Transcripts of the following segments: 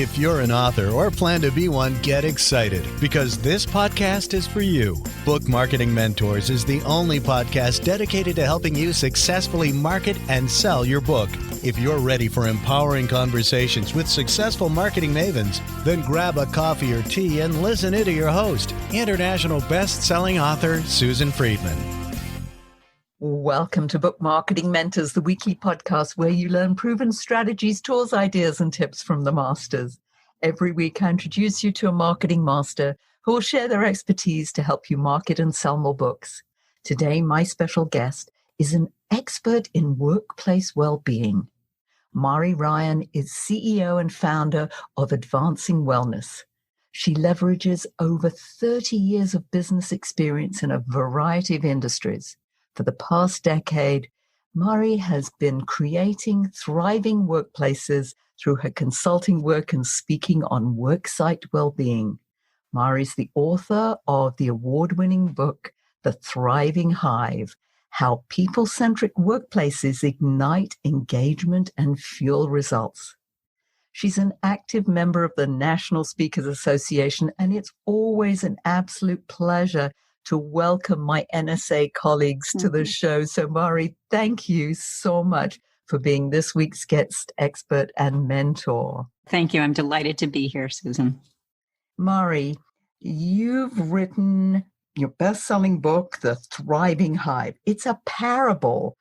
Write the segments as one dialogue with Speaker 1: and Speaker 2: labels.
Speaker 1: If you're an author or plan to be one, get excited because this podcast is for you. Book Marketing Mentors is the only podcast dedicated to helping you successfully market and sell your book. If you're ready for empowering conversations with successful marketing mavens, then grab a coffee or tea and listen in to your host, international best-selling author Susan Friedman.
Speaker 2: Welcome to Book Marketing Mentors, the weekly podcast where you learn proven strategies, tools, ideas, and tips from the masters. Every week, I introduce you to a marketing master who will share their expertise to help you market and sell more books. Today, my special guest is an expert in workplace well-being. Mari Ryan is CEO and founder of Advancing Wellness. She leverages over 30 years of business experience in a variety of industries. For the past decade, Mari has been creating thriving workplaces through her consulting work and speaking on worksite well-being. Mari is the author of the award-winning book, The Thriving Hive: How People-Centric Workplaces Ignite Engagement and Fuel Results. She's an active member of the National Speakers Association, and it's always an absolute pleasure to welcome my NSA colleagues to the show. So, Mari, thank you so much for being this week's guest expert and mentor.
Speaker 3: Thank you. I'm delighted to be here, Susan.
Speaker 2: Mari, you've written your best-selling book, The Thriving Hive. It's a parable.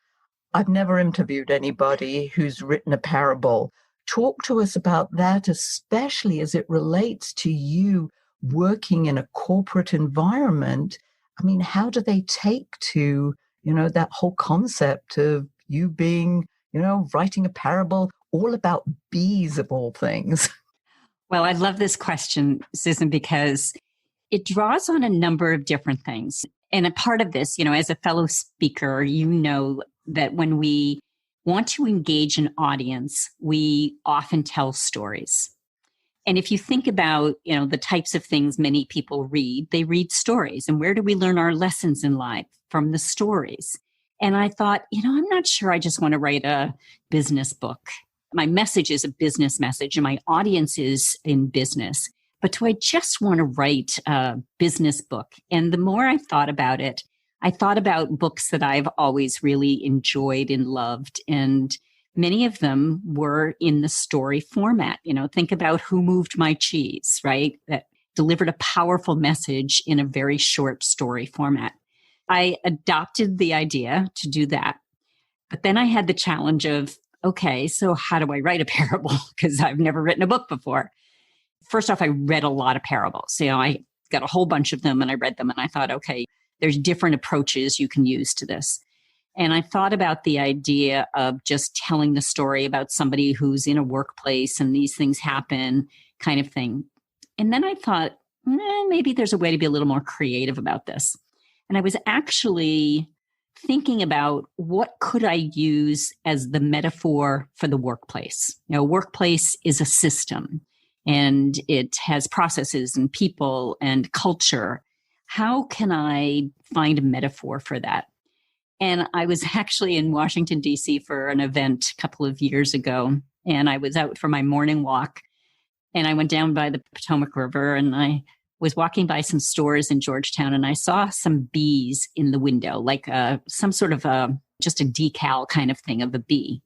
Speaker 2: I've never interviewed anybody who's written a parable. Talk to us about that, especially as it relates to you working in a corporate environment. I mean, how do they take to, that whole concept of you being, writing a parable all about bees of all things?
Speaker 3: Well, I love this question, Susan, because it draws on a number of different things. And a part of this, as a fellow speaker, you know that when we want to engage an audience, we often tell stories. And if you think about, the types of things many people read, they read stories. And where do we learn our lessons in life? From the stories. And I thought, I'm not sure I just want to write a business book. My message is a business message and my audience is in business. But do I just want to write a business book? And the more I thought about it, I thought about books that I've always really enjoyed and loved. And many of them were in the story format. Think about Who Moved My Cheese, right? That delivered a powerful message in a very short story format. I adopted the idea to do that. But then I had the challenge of, okay, so how do I write a parable? Because I've never written a book before. First off, I read a lot of parables. I got a whole bunch of them and I read them and I thought, okay, there's different approaches you can use to this. And I thought about the idea of just telling the story about somebody who's in a workplace and these things happen kind of thing. And then I thought, maybe there's a way to be a little more creative about this. And I was actually thinking about what could I use as the metaphor for the workplace. Workplace is a system and it has processes and people and culture. How can I find a metaphor for that? And I was actually in Washington, D.C. for an event a couple of years ago. And I was out for my morning walk. And I went down by the Potomac River and I was walking by some stores in Georgetown. And I saw some bees in the window, like some sort of just a decal kind of thing of a bee.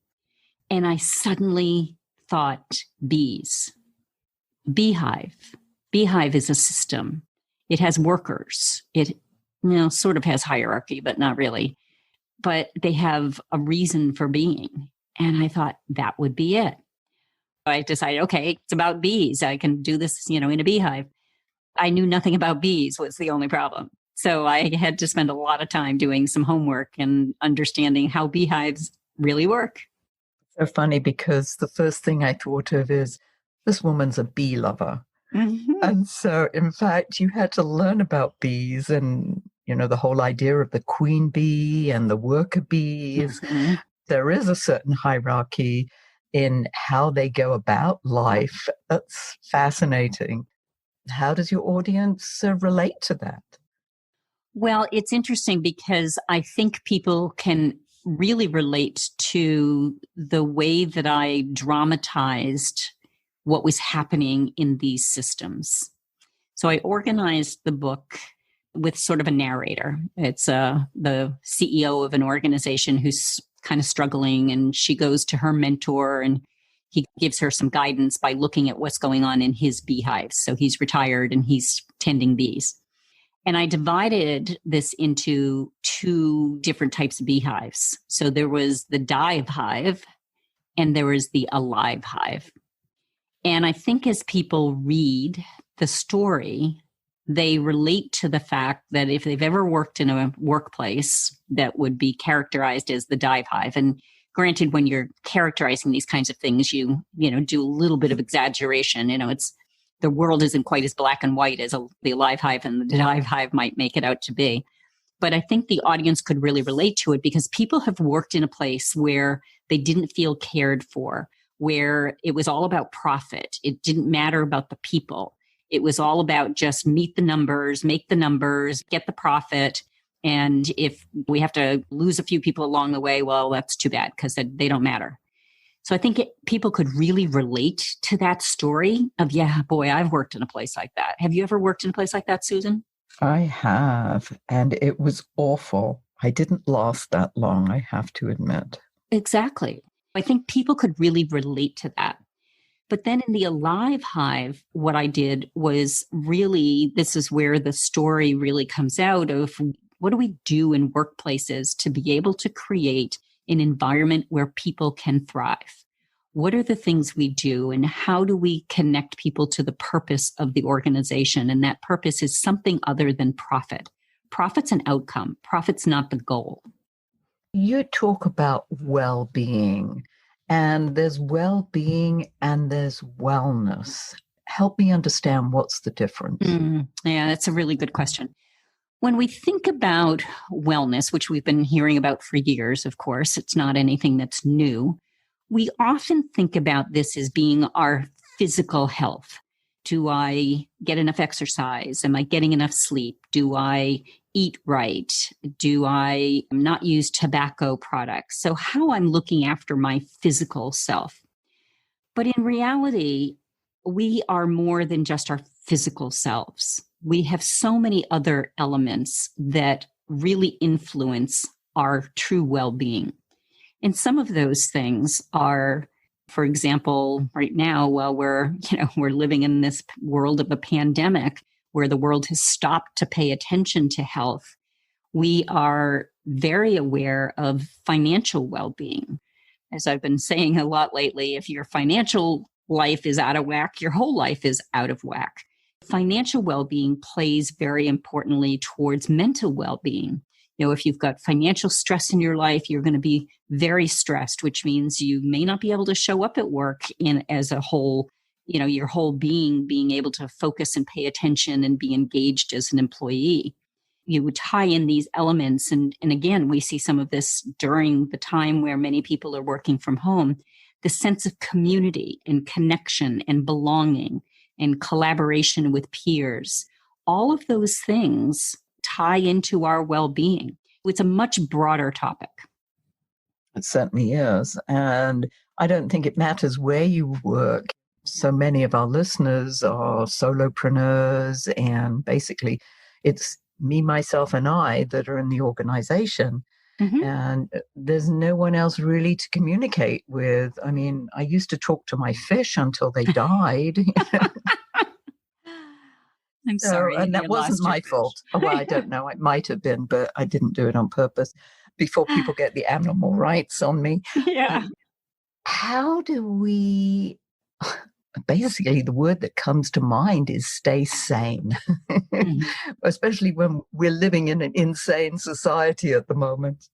Speaker 3: And I suddenly thought, bees, beehive. Beehive is a system. It has workers. It sort of has hierarchy, but not really. But they have a reason for being. And I thought that would be it. I decided, okay, it's about bees. I can do this, in a beehive. I knew nothing about bees was the only problem. So I had to spend a lot of time doing some homework and understanding how beehives really work.
Speaker 2: So funny because the first thing I thought of is this woman's a bee lover. Mm-hmm. And so, in fact, you had to learn about bees and the whole idea of the queen bee and the worker bees. Mm-hmm. There is a certain hierarchy in how they go about life. That's fascinating. How does your audience relate to that?
Speaker 3: Well, it's interesting because I think people can really relate to the way that I dramatized what was happening in these systems. So I organized the book with sort of a narrator. It's the CEO of an organization who's kind of struggling, and she goes to her mentor and he gives her some guidance by looking at what's going on in his beehives. So he's retired and he's tending bees. And I divided this into 2 different types of beehives. So there was the dive hive and there was the alive hive. And I think as people read the story, they relate to the fact that if they've ever worked in a workplace that would be characterized as the dive hive, and granted, when you're characterizing these kinds of things, you do a little bit of exaggeration. It's the world isn't quite as black and white as the alive hive and the dive hive might make it out to be. But I think the audience could really relate to it because people have worked in a place where they didn't feel cared for, where it was all about profit. It didn't matter about the people. It was all about just meet the numbers, make the numbers, get the profit. And if we have to lose a few people along the way, well, that's too bad because they don't matter. So I think people could really relate to that story of, yeah, boy, I've worked in a place like that. Have you ever worked in a place like that, Susan?
Speaker 2: I have, and it was awful. I didn't last that long, I have to admit.
Speaker 3: Exactly. I think people could really relate to that. But then in the alive hive, what I did was really, this is where the story really comes out of what do we do in workplaces to be able to create an environment where people can thrive? What are the things we do and how do we connect people to the purpose of the organization? And that purpose is something other than profit. Profit's an outcome. Profit's not the goal.
Speaker 2: You talk about well-being. And there's well-being and there's wellness. Help me understand what's the difference.
Speaker 3: Yeah, that's a really good question. When we think about wellness, which we've been hearing about for years, of course, it's not anything that's new. We often think about this as being our physical health. Do I get enough exercise? Am I getting enough sleep? Do I eat right? Do I not use tobacco products? So how I'm looking after my physical self. But in reality, we are more than just our physical selves. We have so many other elements that really influence our true well-being. And some of those things are, for example, right now, while we're living in this world of a pandemic where the world has stopped to pay attention to health, we are very aware of financial well-being. As I've been saying a lot lately, if your financial life is out of whack, your whole life is out of whack. Financial well-being plays very importantly towards mental well-being. If you've got financial stress in your life, you're going to be very stressed, which means you may not be able to show up at work as a whole, your whole being able to focus and pay attention and be engaged as an employee. You would tie in these elements. And again, we see some of this during the time where many people are working from home, the sense of community and connection and belonging and collaboration with peers. All of those things tie into our well-being. It's a much broader topic.
Speaker 2: It certainly is. And I don't think it matters where you work. So many of our listeners are solopreneurs, and basically it's me, myself, and I that are in the organization. Mm-hmm. And there's no one else really to communicate with. I mean, I used to talk to my fish until they died.
Speaker 3: I'm sorry.
Speaker 2: And that wasn't my fault. Well, I don't know. It might have been, but I didn't do it on purpose. Before people get the animal rights on me.
Speaker 3: Yeah.
Speaker 2: How do we... Basically, the word that comes to mind is stay sane, especially when we're living in an insane society at the moment.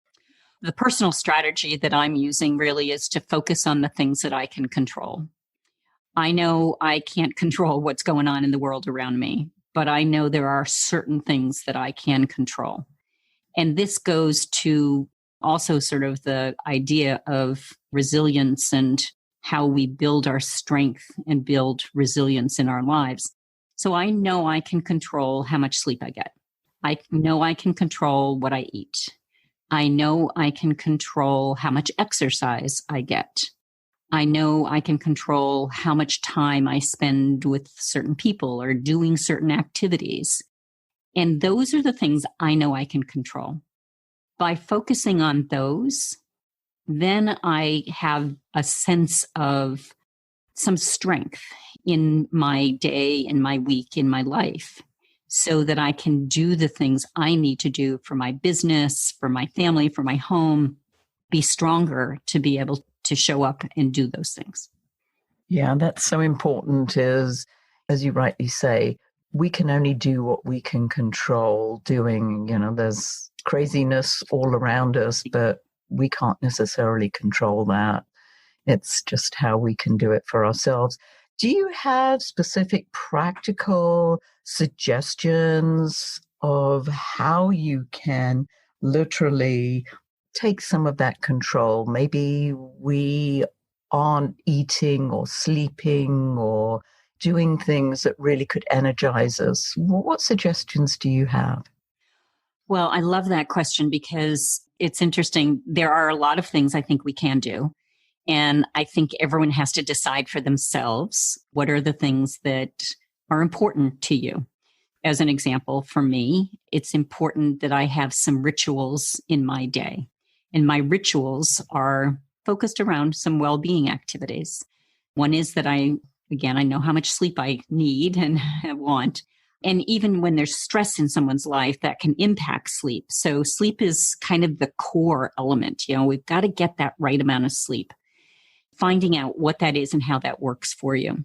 Speaker 3: The personal strategy that I'm using really is to focus on the things that I can control. I know I can't control what's going on in the world around me, but I know there are certain things that I can control. And this goes to also sort of the idea of resilience and how we build our strength and build resilience in our lives. So I know I can control how much sleep I get. I know I can control what I eat. I know I can control how much exercise I get. I know I can control how much time I spend with certain people or doing certain activities. And those are the things I know I can control. By focusing on those, then I have a sense of some strength in my day, in my week, in my life, so that I can do the things I need to do for my business, for my family, for my home, be stronger to be able to show up and do those things.
Speaker 2: Yeah, that's so important is, as you rightly say, we can only do what we can control doing. There's craziness all around us, but we can't necessarily control that. It's just how we can do it for ourselves. Do you have specific practical suggestions of how you can literally take some of that control? Maybe we aren't eating or sleeping or doing things that really could energize us. What suggestions do you have?
Speaker 3: Well, I love that question because it's interesting. There are a lot of things I think we can do. And I think everyone has to decide for themselves what are the things that are important to you. As an example, for me, it's important that I have some rituals in my day. And my rituals are focused around some well-being activities. One is that I know how much sleep I need and want. And even when there's stress in someone's life, that can impact sleep. So sleep is kind of the core element. We've got to get that right amount of sleep. Finding out what that is and how that works for you.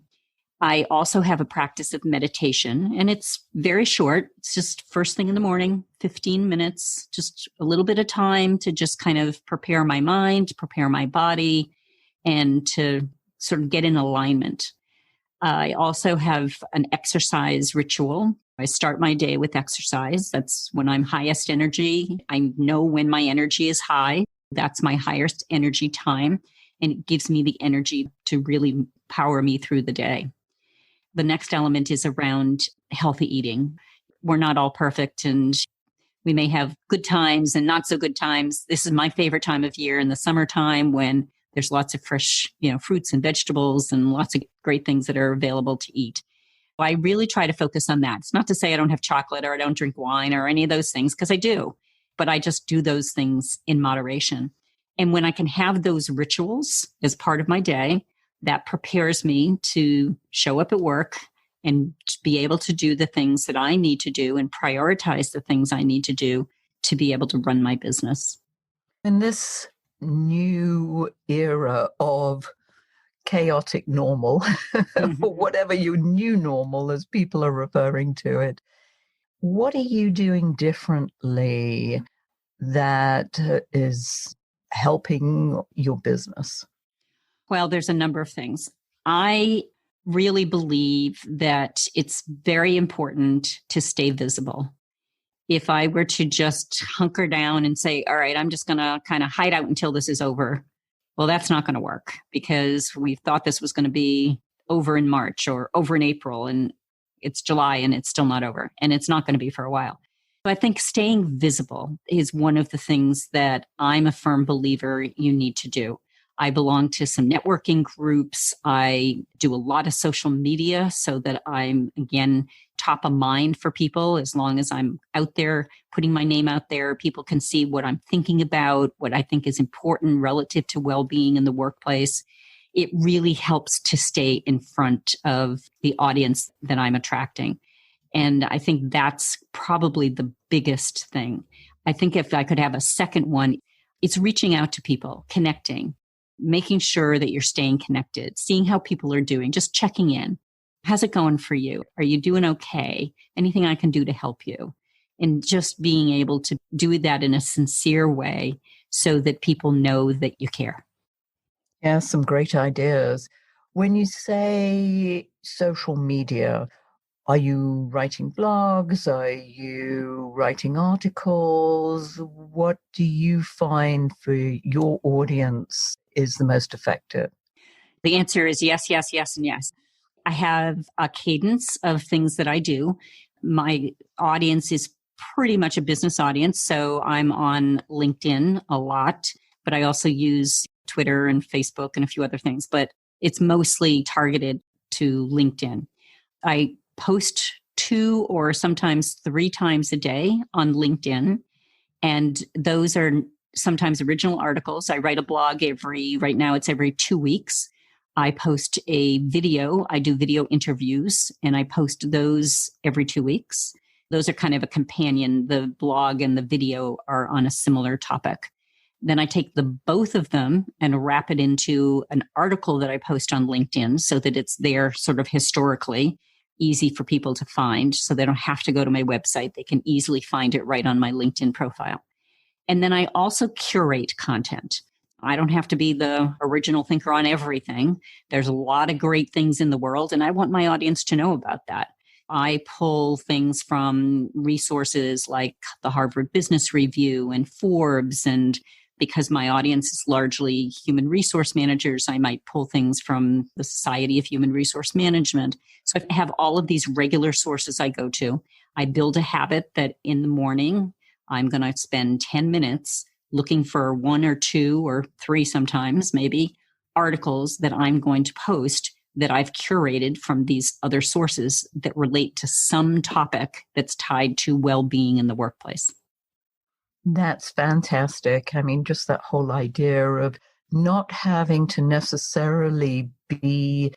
Speaker 3: I also have a practice of meditation, and it's very short. It's just first thing in the morning, 15 minutes, just a little bit of time to just kind of prepare my mind, prepare my body, and to sort of get in alignment. I also have an exercise ritual. I start my day with exercise. That's when I'm highest energy. I know when my energy is high. That's my highest energy time. And it gives me the energy to really power me through the day. The next element is around healthy eating. We're not all perfect, and we may have good times and not so good times. This is my favorite time of year in the summertime when there's lots of fresh, fruits and vegetables and lots of great things that are available to eat. I really try to focus on that. It's not to say I don't have chocolate or I don't drink wine or any of those things, because I do, but I just do those things in moderation. And when I can have those rituals as part of my day, that prepares me to show up at work and to be able to do the things that I need to do and prioritize the things I need to do to be able to run my business.
Speaker 2: In this new era of chaotic normal, or whatever your new normal, as people are referring to it, what are you doing differently that is helping your business?
Speaker 3: Well, there's a number of things. I really believe that it's very important to stay visible. If I were to just hunker down and say, all right, I'm just going to kind of hide out until this is over, well, that's not going to work, because we thought this was going to be over in March or over in April, and it's July and it's still not over, and it's not going to be for a while. So I think staying visible is one of the things that I'm a firm believer you need to do. I belong to some networking groups. I do a lot of social media so that I'm, again, top of mind for people. As long as I'm out there putting my name out there, people can see what I'm thinking about, what I think is important relative to well-being in the workplace. It really helps to stay in front of the audience that I'm attracting. And I think that's probably the biggest thing. I think if I could have a second one, it's reaching out to people, connecting, making sure that you're staying connected, seeing how people are doing, just checking in. How's it going for you? Are you doing okay? Anything I can do to help you? And just being able to do that in a sincere way so that people know that you care.
Speaker 2: Yeah, some great ideas. When you say social media, are you writing blogs? Are you writing articles? What do you find for your audience is the most effective?
Speaker 3: The answer is yes, yes, yes, and yes. I have a cadence of things that I do. My audience is pretty much a business audience, so I'm on LinkedIn a lot, but I also use Twitter and Facebook and a few other things, but it's mostly targeted to LinkedIn. I post 2 or sometimes 3 times a day on LinkedIn. And those are sometimes original articles. I write a blog right now it's every 2 weeks. I post a video. I do video interviews and I post those every 2 weeks. Those are kind of a companion. The blog and the video are on a similar topic. Then I take the both of them and wrap it into an article that I post on LinkedIn so that it's there sort of historically, easy for people to find. So they don't have to go to my website. They can easily find it right on my LinkedIn profile. And then I also curate content. I don't have to be the original thinker on everything. There's a lot of great things in the world, and I want my audience to know about that. I pull things from resources like the Harvard Business Review and Forbes, and because my audience is largely human resource managers, I might pull things from the Society of Human Resource Management. So I have all of these regular sources I go to. I build a habit that in the morning, I'm going to spend 10 minutes looking for 1 or 2 or 3 sometimes, maybe, articles that I'm going to post that I've curated from these other sources that relate to some topic that's tied to well-being in the workplace.
Speaker 2: That's fantastic. I mean, just that whole idea of not having to necessarily be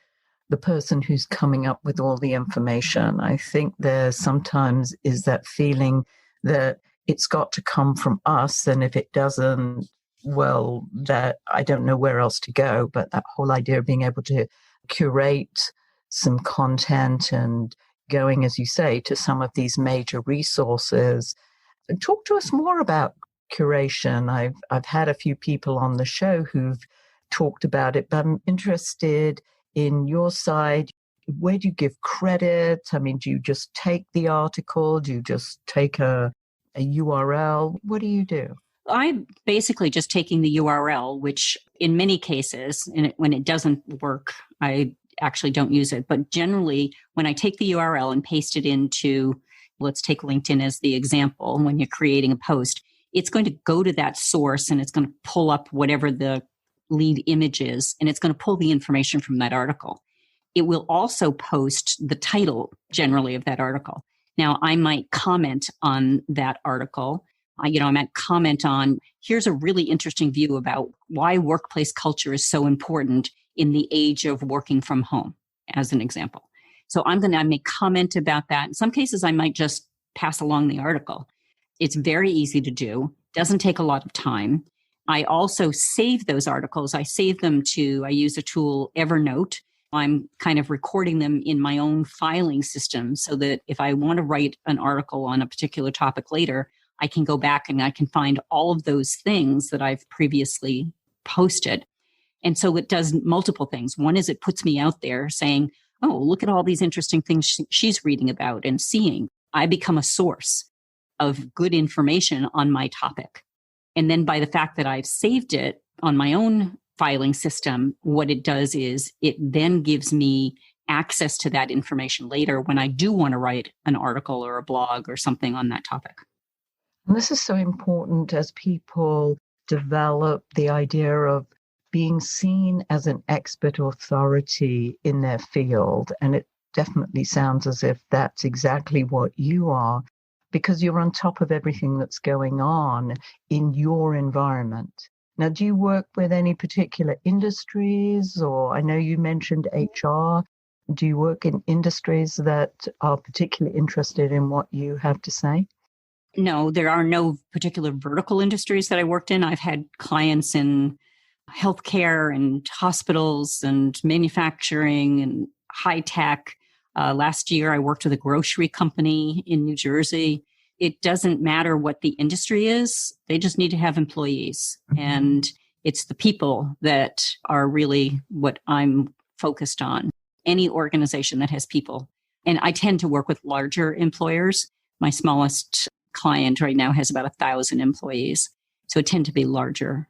Speaker 2: the person who's coming up with all the information. I think there sometimes is that feeling that it's got to come from us. And if it doesn't, well, that I don't know where else to go. But that whole idea of being able to curate some content and going, as you say, to some of these major resources. Talk to us more about curation. I've had a few people on the show who've talked about it, but I'm interested in your side. Where do you give credit? I mean, do you just take the article? Do you just take a URL? What do you do?
Speaker 3: I'm basically just taking the URL, which in many cases, and when it doesn't work, I actually don't use it. But generally, when I take the URL and paste it into, let's take LinkedIn as the example, when you're creating a post, it's going to go to that source and it's going to pull up whatever the lead image is, and it's going to pull the information from that article. It will also post the title generally of that article. Now, I might comment on that article. I might comment on, here's a really interesting view about why workplace culture is so important in the age of working from home, as an example. So I may comment about that. In some cases, I might just pass along the article. It's very easy to do, doesn't take a lot of time. I also save those articles. I use a tool, Evernote. I'm kind of recording them in my own filing system so that if I want to write an article on a particular topic later, I can go back and I can find all of those things that I've previously posted. And so it does multiple things. One is it puts me out there saying, oh, look at all these interesting things she's reading about and seeing. I become a source of good information on my topic. And then by the fact that I've saved it on my own filing system, what it does is it then gives me access to that information later when I do want to write an article or a blog or something on that topic.
Speaker 2: And this is so important as people develop the idea of being seen as an expert authority in their field. And it definitely sounds as if that's exactly what you are, because you're on top of everything that's going on in your environment. Now, do you work with any particular industries? Or I know you mentioned HR. Do you work in industries that are particularly interested in what you have to say?
Speaker 3: No, there are no particular vertical industries that I worked in. I've had clients in healthcare and hospitals and manufacturing and high tech. Last year, I worked with a grocery company in New Jersey. It doesn't matter what the industry is. They just need to have employees. Mm-hmm. And it's the people that are really what I'm focused on. Any organization that has people. And I tend to work with larger employers. My smallest client right now has about 1,000 employees. So it tend to be larger.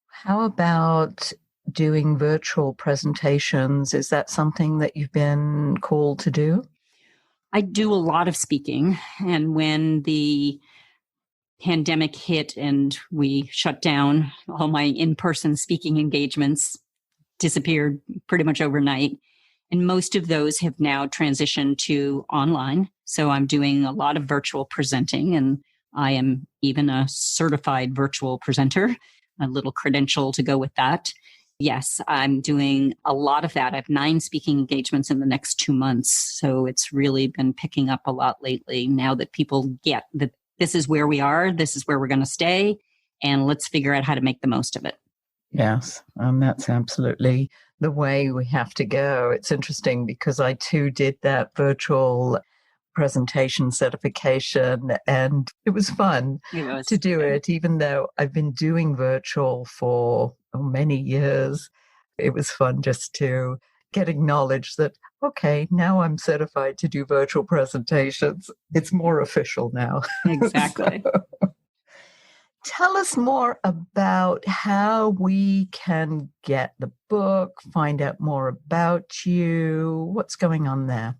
Speaker 2: How about doing virtual presentations? Is that something that you've been called to do?
Speaker 3: I do a lot of speaking. And when the pandemic hit and we shut down, all my in-person speaking engagements disappeared pretty much overnight. And most of those have now transitioned to online. So I'm doing a lot of virtual presenting, and I am even a certified virtual presenter, a little credential to go with that. Yes, I'm doing a lot of that. I have 9 speaking engagements in the next 2 months. So it's really been picking up a lot lately now that people get that this is where we are, this is where we're going to stay, and let's figure out how to make the most of it.
Speaker 2: Yes, and that's absolutely the way we have to go. It's interesting because I too did that virtual presentation certification, and it was fun to do it, even though I've been doing virtual for many years. It was fun just to get acknowledged that, okay, now I'm certified to do virtual presentations. It's more official now.
Speaker 3: Exactly.
Speaker 2: Tell us more about how we can get the book, find out more about you. What's going on there?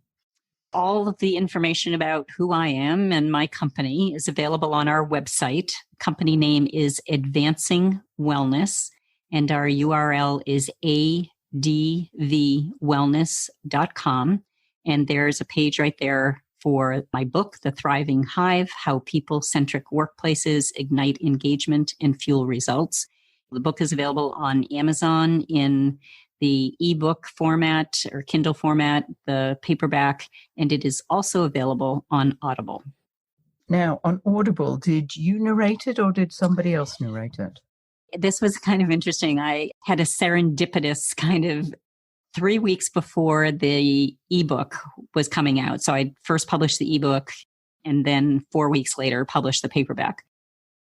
Speaker 3: All of the information about who I am and my company is available on our website. Company name is Advancing Wellness, and our URL is advwellness.com. And there's a page right there for my book, The Thriving Hive, How People-Centric Workplaces Ignite Engagement and Fuel Results. The book is available on Amazon in the ebook format or Kindle format, the paperback, and it is also available on Audible.
Speaker 2: Now, on Audible, did you narrate it or did somebody else narrate it?
Speaker 3: This was kind of interesting. I had a serendipitous kind of 3 weeks before the ebook was coming out. So I first published the ebook and then 4 weeks later published the paperback.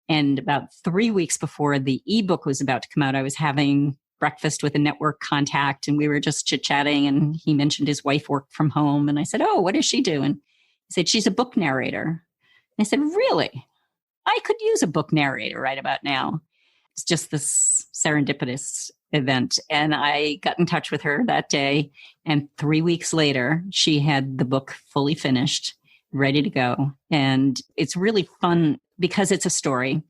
Speaker 3: And about 3 weeks before the ebook was about to come out, I was having breakfast with a network contact and we were just chit-chatting, and he mentioned his wife worked from home. And I said, "Oh, what does she do?" And he said, "She's a book narrator." And I said, "Really? I could use a book narrator right about now." It's just this serendipitous event. And I got in touch with her that day. And 3 weeks later, she had the book fully finished, ready to go. And it's really fun because it's a story.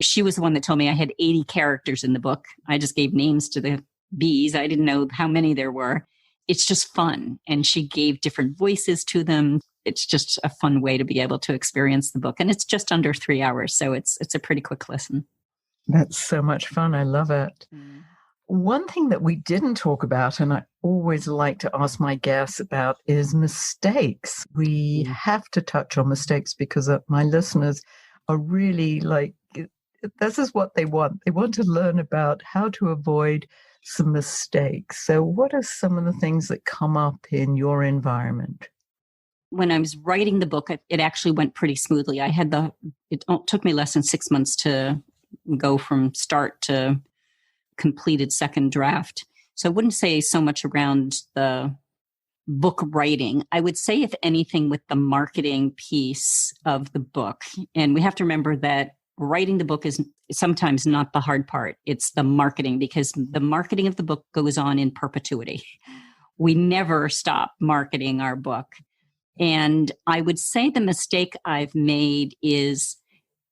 Speaker 3: She was the one that told me I had 80 characters in the book. I just gave names to the bees. I didn't know how many there were. It's just fun. And she gave different voices to them. It's just a fun way to be able to experience the book. And it's just under 3 hours. So it's a pretty quick listen.
Speaker 2: That's so much fun. I love it. One thing that we didn't talk about, and I always like to ask my guests about, is mistakes. We have to touch on mistakes because my listeners are really like, this is what they want. They want to learn about how to avoid some mistakes. So what are some of the things that come up in your environment?
Speaker 3: When I was writing the book, it actually went pretty smoothly. It took me less than 6 months to go from start to completed second draft. So I wouldn't say so much around the book writing. I would say, if anything, with the marketing piece of the book. And we have to remember that writing the book is sometimes not the hard part. It's the marketing, because the marketing of the book goes on in perpetuity. We never stop marketing our book. And I would say the mistake I've made is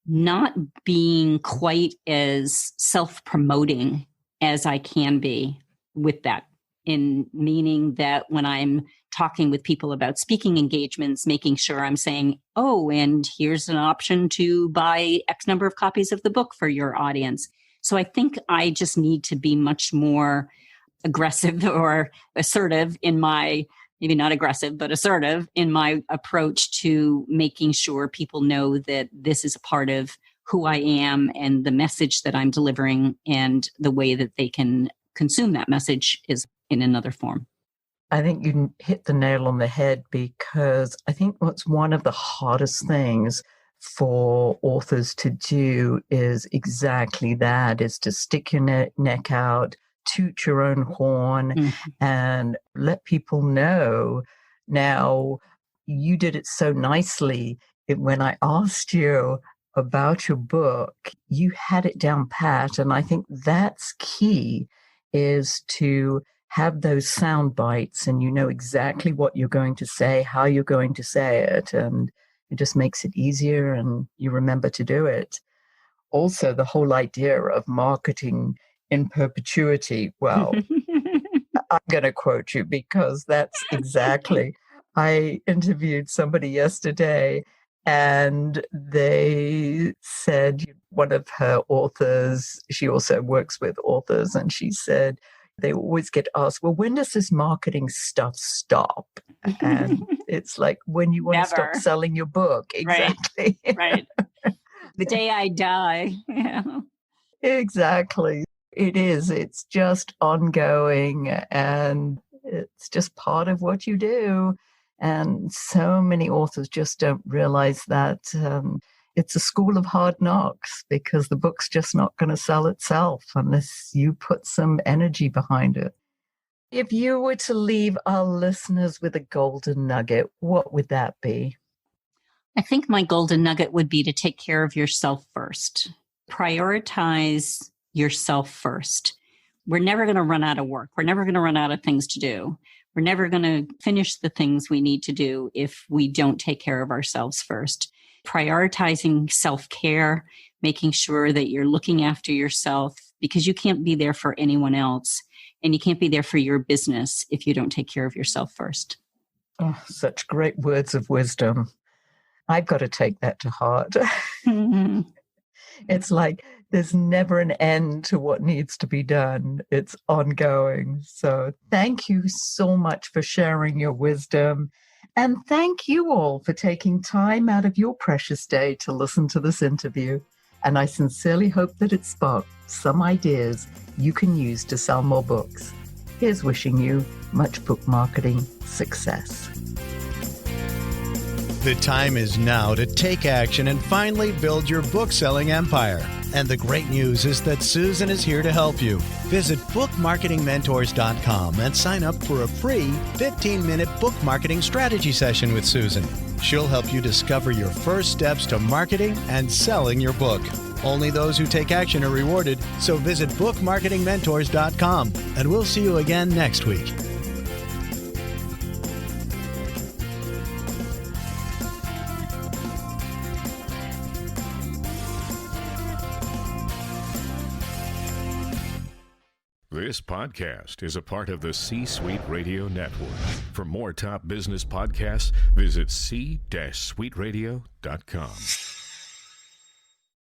Speaker 3: not being quite as self-promoting as I can be with that, in meaning that when I'm talking with people about speaking engagements, making sure I'm saying, "Oh, and here's an option to buy X number of copies of the book for your audience." So I think I just need to be much more aggressive or assertive in my, maybe not aggressive, but assertive in my approach to making sure people know that this is a part of who I am and the message that I'm delivering, and the way that they can consume that message is in another form.
Speaker 2: I think you hit the nail on the head, because I think what's one of the hardest things for authors to do is exactly that, is to stick your neck out, toot your own horn, and let people know. Now, you did it so nicely. When I asked you about your book, you had it down pat. And I think that's key, is to have those sound bites, and you know exactly what you're going to say, how you're going to say it. And It just makes it easier and you remember to do it. Also, the whole idea of marketing in perpetuity. Well, I'm going to quote you because that's exactly. I interviewed somebody yesterday and they said one of her authors, she also works with authors, and she said they always get asked, well, when does this marketing stuff stop? And it's like when you want to stop selling your book. Exactly.
Speaker 3: Right. The day I die. Yeah.
Speaker 2: Exactly. It is. It's just ongoing and it's just part of what you do. And so many authors just don't realize that it's a school of hard knocks because the book's just not going to sell itself unless you put some energy behind it. If you were to leave our listeners with a golden nugget, what would that be?
Speaker 3: I think my golden nugget would be to take care of yourself first. Prioritize yourself first. We're never going to run out of work. We're never going to run out of things to do. We're never going to finish the things we need to do if we don't take care of ourselves first. Prioritizing self-care, making sure that you're looking after yourself because you can't be there for anyone else and you can't be there for your business if you don't take care of yourself first.
Speaker 2: Oh, such great words of wisdom. I've got to take that to heart. It's like there's never an end to what needs to be done. It's ongoing. So thank you so much for sharing your wisdom. And thank you all for taking time out of your precious day to listen to this interview. And I sincerely hope that it sparked some ideas you can use to sell more books. Here's wishing you much book marketing success.
Speaker 1: The time is now to take action and finally build your book-selling empire. And the great news is that Susan is here to help you. Visit bookmarketingmentors.com and sign up for a free 15-minute book marketing strategy session with Susan. She'll help you discover your first steps to marketing and selling your book. Only those who take action are rewarded, so visit bookmarketingmentors.com, and we'll see you again next week.
Speaker 4: This podcast is a part of the C-Suite Radio Network. For more top business podcasts, visit c-suiteradio.com.